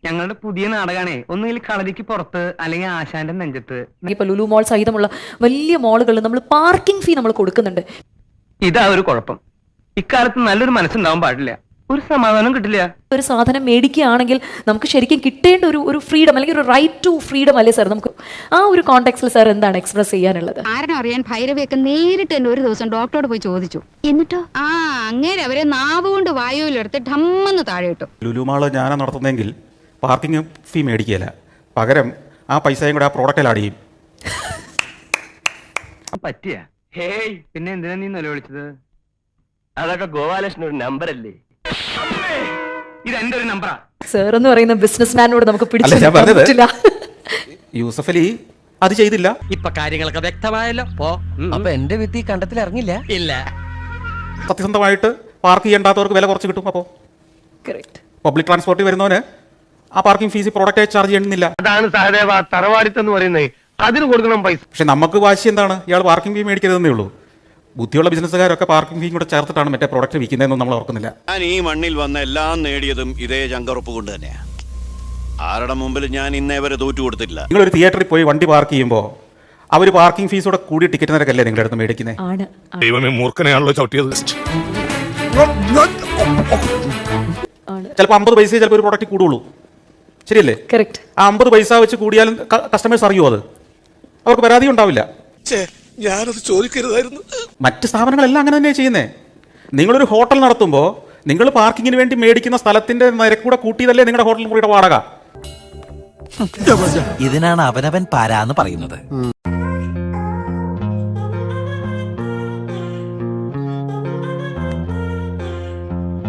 ഞങ്ങളുടെ പുതിയ നാടകമാണേ ഒന്നുകിൽ കളരിക്ക് പുറത്ത് അല്ലെങ്കിൽ ആശാന്റെ നെഞ്ചത്ത്. ഇപ്പൊ ലുലു മോൾ സഹിതമുള്ള വലിയ മാളുകളിൽ നമ്മൾ പാർക്കിംഗ് ഫീ നമ്മൾ കൊടുക്കുന്നുണ്ട്. ഇതാ ഒരു കുഴപ്പം. ഇക്കാലത്ത് നല്ലൊരു മനസ്സുണ്ടാവാൻ പാടില്ല, ഒരു സമാധാനം കിട്ടില്ല. ഒരു സാധനം മേടിക്കുകയാണെങ്കിൽ നമുക്ക് ശരിക്കും കിട്ടേണ്ട ഒരു ഫ്രീഡം അല്ലെങ്കിൽ ഒരു റൈറ്റ് ടു ഫ്രീഡം അല്ലേ സാർ? നമുക്ക് ആ ഒരു കോണ്ടെക്സ്റ്റിൽ സാർ എന്താണ് എക്സ്പ്രസ് ചെയ്യാനുള്ളത്? ആരും അറിയാൻ ഭൈരവിയൊക്കെ നേരിട്ട് തന്നെ ഒരു ദിവസം ഡോക്ടറോട് പോയി ചോദിച്ചു. എന്നിട്ടോ അങ്ങേരെ അവരെ നാവുകൊണ്ട് വായുവിലെടുത്ത് ഠമ്മെന്ന് താഴെ ഇട്ടു. ലുലുമാള് ഞാനാ നടത്തുന്നെങ്കിൽ പാർക്കിംഗ് ഫീ മേടിക്കുകയില്ല, പകരം ആ പൈസയും കൂടെ ആ പ്രോഡക്റ്റിൽ ആഡ് ചെയ്യും. പറ്റിയ ഹേയ്, പിന്നെ എന്തിനാ നീ നിലവിളിച്ചത്? അതൊക്കെ ഗോപാലകൃഷ്ണൻ ഒരു നമ്പർ അല്ലേ? ഇത് എന്റെ ഒരു നമ്പറാ. സാർ എന്ന് പറയുന്ന ബിസിനസ്മാനോട് നമുക്ക് അല്ല, ഞാൻ പറഞ്ഞത് പറ്റില്ല. യൂസഫ് അലി അത് ചെയ്തില്ല. ഇപ്പൊ കാര്യങ്ങളൊക്കെ വ്യക്തമായല്ലോ. അപ്പൊ എന്റെ വിത്തി കണ്ടത്തിൽ ഇറങ്ങില്ല. ഇല്ല, സത്യസന്ധമായിട്ട് പാർക്ക് ചെയ്യേണ്ടാത്തവർക്ക് വില കുറച്ച് കിട്ടും. അപ്പോൾ Correct. പബ്ലിക് ട്രാൻസ്പോർട്ടിൽ വരുന്നവന് ആ പാർക്കിംഗ് ഫീസ് പ്രോഡക്റ്റായി ചാർജ് ചെയ്യണമെന്നില്ല. അതാണ് സഹദേവ തറവാടിത്തം എന്ന് പറയുന്നത്. അതിന് കൊടുക്കണം പൈസ. പക്ഷെ നമുക്ക് വാശി എന്താണ്? ഇയാൾ പാർക്കിംഗ് ഫീ മേടിക്കരുതെന്നേ ഉള്ളൂ. ബുദ്ധിയുള്ള ബിസിനസ്സുകാരൊക്കെ പാർക്കിംഗ് ഫീ കൂടെ ചേർത്തിട്ടാണ് മറ്റേ പ്രോഡക്റ്റ് വിൽക്കുന്നതെന്നും നമ്മൾ ഓർക്കുന്നില്ല. ഞാൻ ഈ മണ്ണിൽ വന്ന എല്ലാം നേടിയതും ഇതേ ചങ്കറുപ്പ് കൊണ്ട് തന്നെയാണ്. ആരുടെ മുമ്പിൽ ഞാൻ ഇന്നേ വരെ തോറ്റു കൊടുത്തിട്ടില്ല. നിങ്ങളൊരു തിയേറ്ററിൽ പോയി വണ്ടി പാർക്ക് ചെയ്യുമ്പോൾ അവർ പാർക്കിംഗ് ഫീസോടെ കൂടി ടിക്കറ്റ് നിരക്കല്ലേ നിങ്ങളുടെ അടുത്ത് മേടിക്കുന്നത്? ആണ്. ദൈവമേ, മൂർഖനെയാണല്ലോ ചവിട്ടിയത്. ചിലപ്പോൾ 50 പൈസയെ ചിലപ്പോൾ ഒരു പ്രോഡക്റ്റ് കൂടുള്ളൂ, ശരിയല്ലേ? Correct. ആ 50 പൈസ വെച്ച് കൂടിയാലും കസ്റ്റമേഴ്സ് അറിയുമോ? അത് അവർക്ക് പരാതി ഉണ്ടാവില്ല. ഞാനത് ചോദിക്കരുതായിരുന്നു. മറ്റ് സ്ഥാപനങ്ങളെല്ലാം അങ്ങനെ തന്നെയാണ് ചെയ്യുന്നത്. നിങ്ങളൊരു ഹോട്ടൽ നടത്തുമ്പോൾ നിങ്ങൾ പാർക്കിങ്ങിന് വേണ്ടി മേടിക്കുന്ന സ്ഥലത്തിന്റെ നിരക്കൂടെ കൂട്ടിയതല്ലേ നിങ്ങളുടെ ഹോട്ടൽ മുറിയുടെ വാടക? ഇതിനാണ് അവനവൻ പാരാന്ന് പറയുന്നത്.